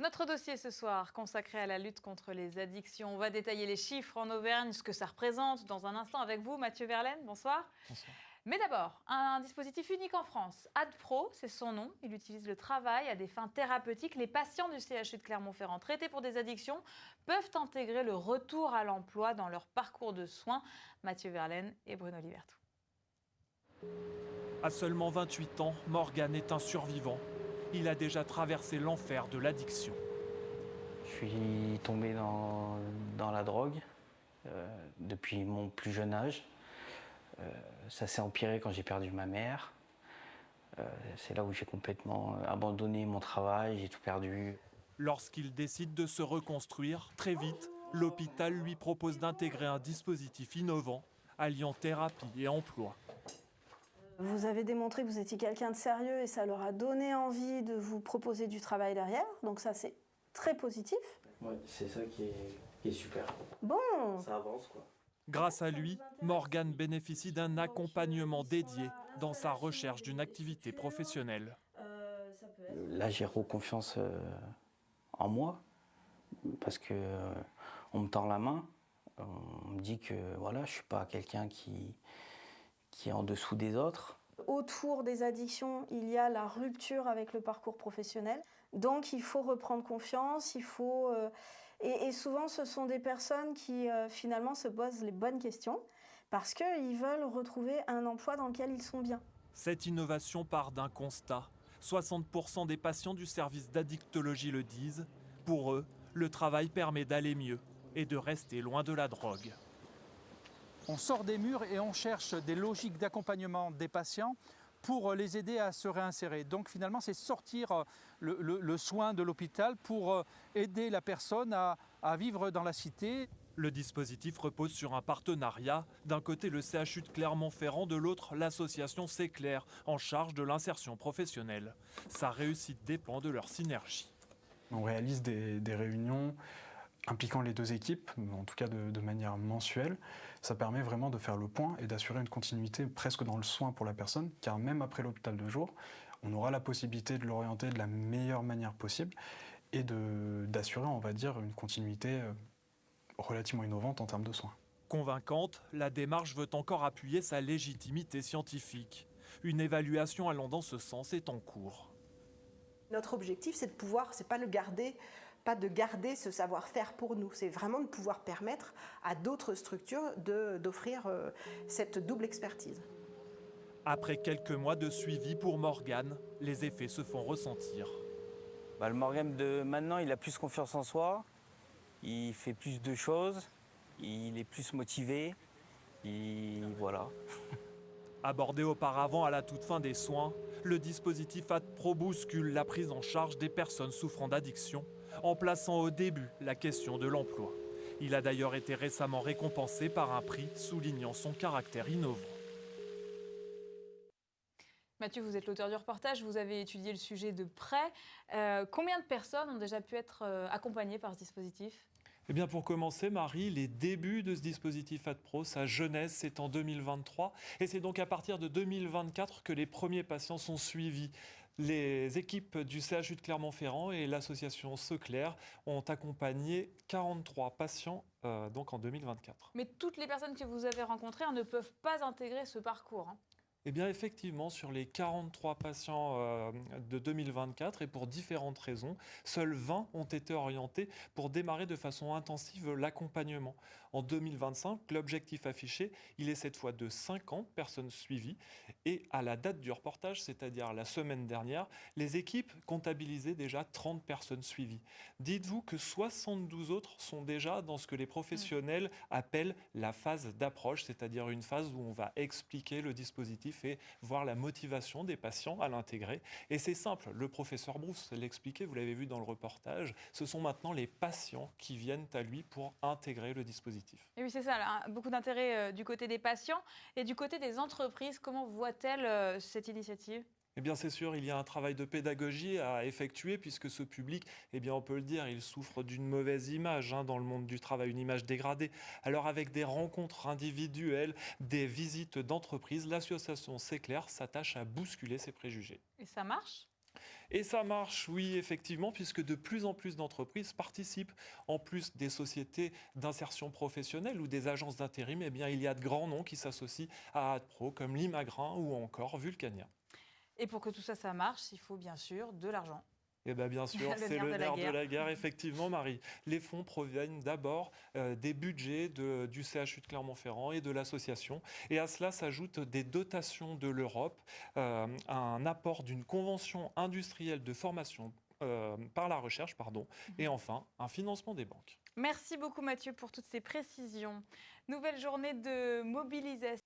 Notre dossier ce soir, consacré à la lutte contre les addictions. On va détailler les chiffres en Auvergne, ce que ça représente dans un instant avec vous, Mathieu Verlaine. Bonsoir. Bonsoir. Mais d'abord, un dispositif unique en France. AdPro, c'est son nom. Il utilise le travail à des fins thérapeutiques. Les patients du CHU de Clermont-Ferrand traités pour des addictions peuvent intégrer le retour à l'emploi dans leur parcours de soins. Mathieu Verlaine et Bruno Libertou. À seulement 28 ans, Morgan est un survivant. Il a déjà traversé l'enfer de l'addiction. Je suis tombé dans la drogue depuis mon plus jeune âge. Ça s'est empiré quand j'ai perdu ma mère. C'est là où j'ai complètement abandonné mon travail, j'ai tout perdu. Lorsqu'il décide de se reconstruire, très vite, l'hôpital lui propose d'intégrer un dispositif innovant, alliant thérapie et emploi. Vous avez démontré que vous étiez quelqu'un de sérieux et ça leur a donné envie de vous proposer du travail derrière. Donc ça, c'est très positif. Ouais, c'est ça qui est super. Bon, Ça avance quoi. Grâce à lui, Morgan bénéficie d'un accompagnement dédié dans sa recherche d'une activité professionnelle. Là, j'ai reconfiance en moi parce que on me tend la main. On me dit que voilà, je suis pas quelqu'un qui est en dessous des autres. autour des addictions, il y a la rupture avec le parcours professionnel. Donc il faut reprendre confiance, et souvent ce sont des personnes qui finalement se posent les bonnes questions parce qu'ils veulent retrouver un emploi dans lequel ils sont bien. Cette innovation part d'un constat. 60% des patients du service d'addictologie le disent. Pour eux, le travail permet d'aller mieux et de rester loin de la drogue. On sort des murs et on cherche des logiques d'accompagnement des patients pour les aider à se réinsérer. Donc finalement, c'est sortir le soin de l'hôpital pour aider la personne à vivre dans la cité. Le dispositif repose sur un partenariat. D'un côté, le CHU de Clermont-Ferrand, de l'autre, l'association C'est Clair, en charge de l'insertion professionnelle. Sa réussite dépend de leur synergie. On réalise des réunions impliquant les deux équipes, en tout cas de manière mensuelle. Ça permet vraiment de faire le point et d'assurer une continuité presque dans le soin pour la personne, car même après l'hôpital de jour, on aura la possibilité de l'orienter de la meilleure manière possible et d'assurer, on va dire, une continuité relativement innovante en termes de soins. Convaincante, la démarche veut encore appuyer sa légitimité scientifique. Une évaluation allant dans ce sens est en cours. Notre objectif, c'est de pouvoir, c'est pas de garder ce savoir-faire pour nous, c'est vraiment de pouvoir permettre à d'autres structures d'offrir cette double expertise. Après quelques mois de suivi pour Morgan, les effets se font ressentir. Le Morgan de maintenant, il a plus confiance en soi, il fait plus de choses, il est plus motivé, et voilà. Abordé auparavant à la toute fin des soins, le dispositif AdPro bouscule la prise en charge des personnes souffrant d'addiction, en plaçant au début la question de l'emploi. Il a d'ailleurs été récemment récompensé par un prix soulignant son caractère innovant. Mathieu, vous êtes l'auteur du reportage, vous avez étudié le sujet de près. Combien de personnes ont déjà pu être accompagnées par ce dispositif ? Eh bien pour commencer, Marie, les débuts de ce dispositif AdPro, sa genèse, c'est en 2023. Et c'est donc à partir de 2024 que les premiers patients sont suivis. Les équipes du CHU de Clermont-Ferrand et l'association C'est Clair ont accompagné 43 patients donc en 2024. Mais toutes les personnes que vous avez rencontrées ne peuvent pas intégrer ce parcours. Eh bien effectivement, sur les 43 patients de 2024, et pour différentes raisons, seuls 20 ont été orientés pour démarrer de façon intensive l'accompagnement. En 2025, l'objectif affiché, il est cette fois de 50 personnes suivies. Et à la date du reportage, c'est-à-dire la semaine dernière, les équipes comptabilisaient déjà 30 personnes suivies. Dites-vous que 72 autres sont déjà dans ce que les professionnels appellent la phase d'approche, c'est-à-dire une phase où on va expliquer le dispositif et voir la motivation des patients à l'intégrer. Et c'est simple, le professeur Brousse l'expliquait, vous l'avez vu dans le reportage, ce sont maintenant les patients qui viennent à lui pour intégrer le dispositif. Et oui, c'est ça, là, beaucoup d'intérêt du côté des patients. Et du côté des entreprises, comment voient-elles cette initiative ? Eh bien, c'est sûr, il y a un travail de pédagogie à effectuer puisque ce public, eh bien, on peut le dire, il souffre d'une mauvaise image dans le monde du travail, une image dégradée. Alors, avec des rencontres individuelles, des visites d'entreprise, l'association C'est Clair s'attache à bousculer ces préjugés. Et ça marche ? Et ça marche, oui, effectivement, puisque de plus en plus d'entreprises participent, en plus des sociétés d'insertion professionnelle ou des agences d'intérim, eh bien, il y a de grands noms qui s'associent à AdPro, comme Limagrin ou encore Vulcania. Et pour que tout ça, ça marche, il faut bien sûr de l'argent. Eh bien sûr, Le c'est nerf le de la nerf de guerre. la guerre, effectivement, Marie. Les fonds proviennent d'abord des budgets du CHU de Clermont-Ferrand et de l'association. Et à cela s'ajoutent des dotations de l'Europe, un apport d'une convention industrielle de formation par la recherche, et enfin, un financement des banques. Merci beaucoup Mathieu pour toutes ces précisions. Nouvelle journée de mobilisation.